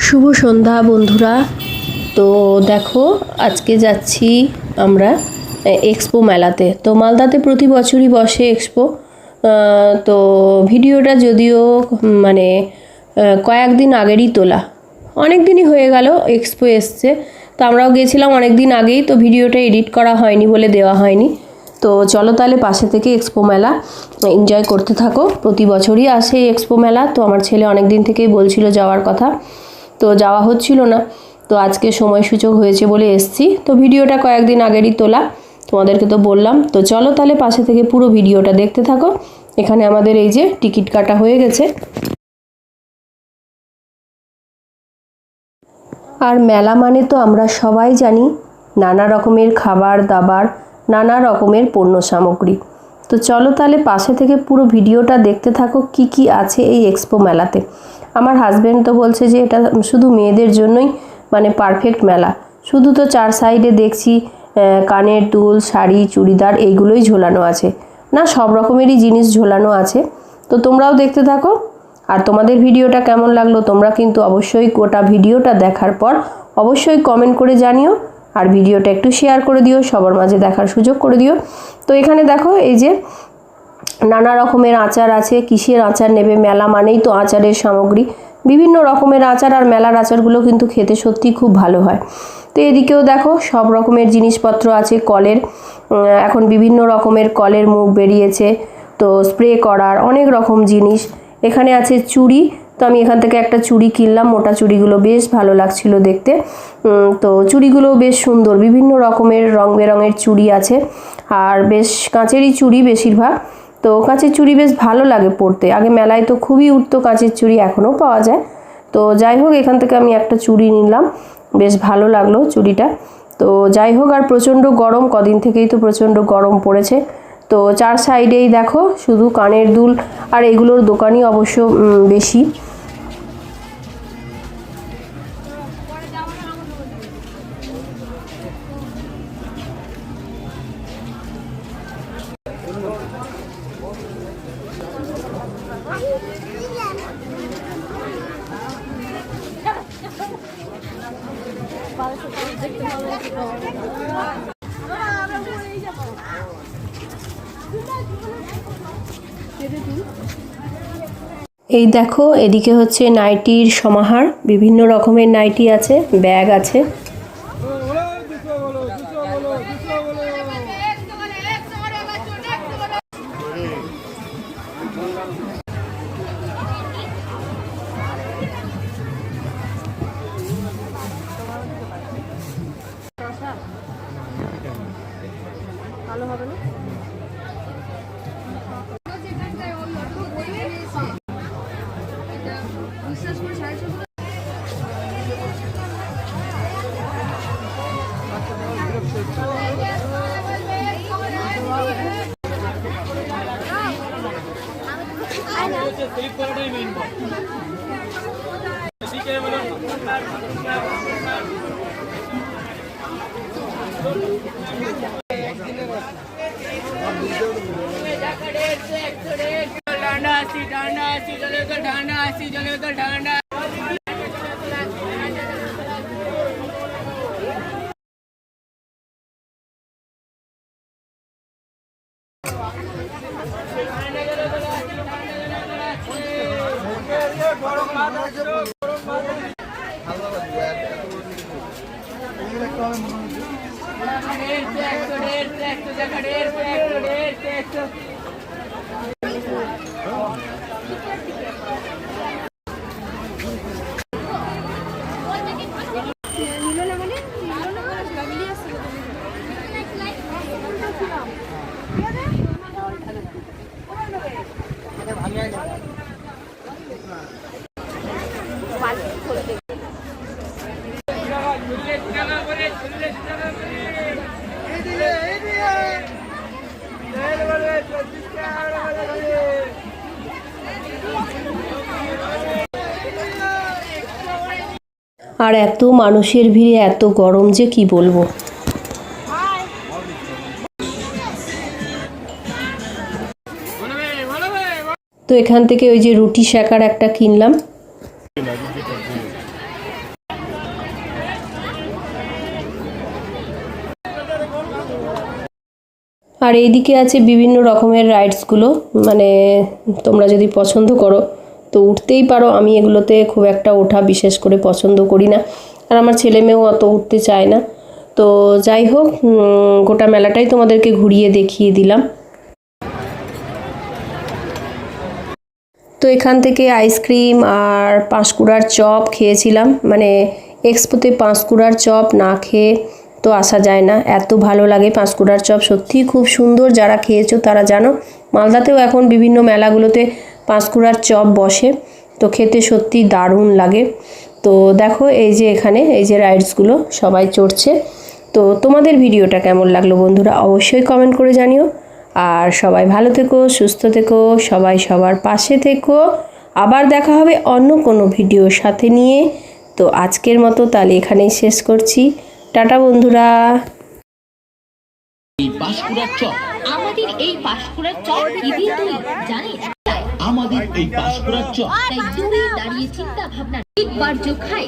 শুভ সন্ধ্যা বন্ধুরা। তো দেখো আজকে যাচ্ছি আমরা এক্সপো মেলাতে। তো মালদাতে প্রতি বছরই বসে এক্সপো। তো ভিডিওটা যদিও মানে কয়েকদিন আগেরই তোলা, অনেক দিনই হয়ে গেল এক্সপো এসছে। তো আমরাও গেছিলাম অনেক দিন আগেই, তো ভিডিওটা এডিট করা হয়নি বলে দেওয়া হয়নি। তো চলো তাহলে পাশে থেকে এক্সপো মেলা এনজয় করতে থাকো। প্রতি বছরই আসে এক্সপো মেলা। তো আমার ছেলে অনেক দিন থেকেই বলছিল যাওয়ার কথা, তো যাওয়া হচ্ছিল না। তো আজকে সময় সুযোগ হয়েছে বলে এসছি। তো ভিডিওটা কয়েকদিন আগেরই তোলা, তোমাদেরকে তো বললাম। তো চলো তাহলে পাশে থেকে পুরো ভিডিওটা দেখতে থাকো। এখানে আমাদের এই যে টিকিট কাটা হয়ে গেছে। আর মেলা মানে তো আমরা সবাই জানি নানা রকমের খাবার দাবার, নানা রকমের পণ্য সামগ্রী। তো চলো তাহলে পাশে থেকে পুরো ভিডিওটা দেখতে থাকো কি কি আছে এই এক্সপো মেলাতে। আমার হাজব্যান্ড তো বলছে যে এটা শুধু মেয়েদের জন্যই মানে পারফেক্ট মেলা। শুধু তো চার সাইডে দেখছি কানের দুল, শাড়ি, চুড়িদার এইগুলোই ঝোলানো আছে, না সব রকমেরই জিনিস ঝোলানো আছে। তো তোমরাও দেখতে থাকো। আর তোমাদের ভিডিওটা কেমন লাগলো তোমরা কিন্তু অবশ্যই গোটা ভিডিওটা দেখার পর অবশ্যই কমেন্ট করে জানিও। আর ভিডিওটা একটু শেয়ার করে দিও, সবার মাঝে দেখার সুযোগ করে দিও। তো এখানে দেখো এই যে নানা রকমের আচার আছে। কিসের আচার নেবে, মেলা মানেই তো আচারের সামগ্রী। বিভিন্ন রকমের আচার, আর মেলার আচারগুলো কিন্তু খেতে সত্যি খুব ভালো হয়। তো এদিকেও দেখো সব রকমের জিনিসপত্র আছে। কলের এখন বিভিন্ন রকমের কলের মুখ বেরিয়েছে, তো স্প্রে করার অনেক রকম জিনিস। এখানে আছে চুড়ি। তো আমি এখান থেকে একটা চুড়ি কিনলাম, মোটা চুড়িগুলো বেশ ভালো লাগছিল দেখতে। তো চুড়িগুলো বেশ সুন্দর, বিভিন্ন রকমের রং বেরঙের চুড়ি আছে। আর বেশ কাঁচেরই চুড়ি বেশিরভাগ। তো কাঁচের চুড়ি বেশ ভালো লাগে পরতে। আগে মেলায় তো খুবই উঠতো কাঁচের চুড়ি, এখনও পাওয়া যায়। তো যাই হোক এখান থেকে আমি একটা চুড়ি নিলাম, বেশ ভালো লাগলো চুড়িটা। তো যাই হোক, আর প্রচণ্ড গরম, কদিন থেকেই তো প্রচণ্ড গরম পড়েছে। তো চার সাইডেই দেখো শুধু কানের দুল, আর এগুলোর দোকানই অবশ্য বেশি। এই দেখো এদিকে হচ্ছে নাইটির সমাহার, বিভিন্ন রকমের নাইটি আছে, ব্যাগ আছে। ভালো হবে না? আর এত মানুষের ভিড়ে এত গরম যে কি বলবো। তো এখান থেকে ওই যে রুটি শেকার একটা কিনলাম। আর এইদিকে আছে বিভিন্ন রকমের রাইডসগুলো, মানে তোমরা যদি পছন্দ করো তো উঠতেই পারো। আমি এগুলোতে খুব একটা ওঠা বিশেষ করে পছন্দ করি না, আর আমার ছেলে মেয়েও অত উঠতে চায় না। তো যাই হোক, গোটা মেলাটাই তোমাদেরকে ঘুরিয়ে দেখিয়ে দিলাম। তো এখান থেকে আইসক্রিম আর পাঁশকুড়ার চপ খেয়েছিলাম, মানে এক্সপোতে পাঁশকুড়ার চপ না খেয়ে তো আসা যায় না, এত ভালো লাগে পাঁশকুড়ার চপ, সত্যিই খুব সুন্দর। যারা খেয়েছো তারা জানো। মালদাতেও এখন বিভিন্ন মেলাগুলোতে পাঁশকুড়ার চপ বসে, তো খেতে সত্যি দারুণ লাগে। তো দেখো এই যে এখানে এই যে রাইডসগুলো সবাই চড়ছে। তো তোমাদের ভিডিওটা কেমন লাগলো বন্ধুরা অবশ্যই কমেন্ট করে জানিও। আর সবাই ভালো থেকো, সুস্থ থেকো, সবাই সবার পাশে থেকো। আবার দেখা হবে অন্য কোনো ভিডিওর সাথে নিয়ে। তো আজকের মতো তাহলে এখানেই শেষ করছি। টাটা বন্ধুরা। আমাদের এই পাঁশকুড়ার চপ কি দিয়ে তৈরি জানিস? আমাদের এই পাঁশকুড়ার চপ তাই দূরে দাঁড়িয়ে চিন্তা ভাবনা একবার যে খাই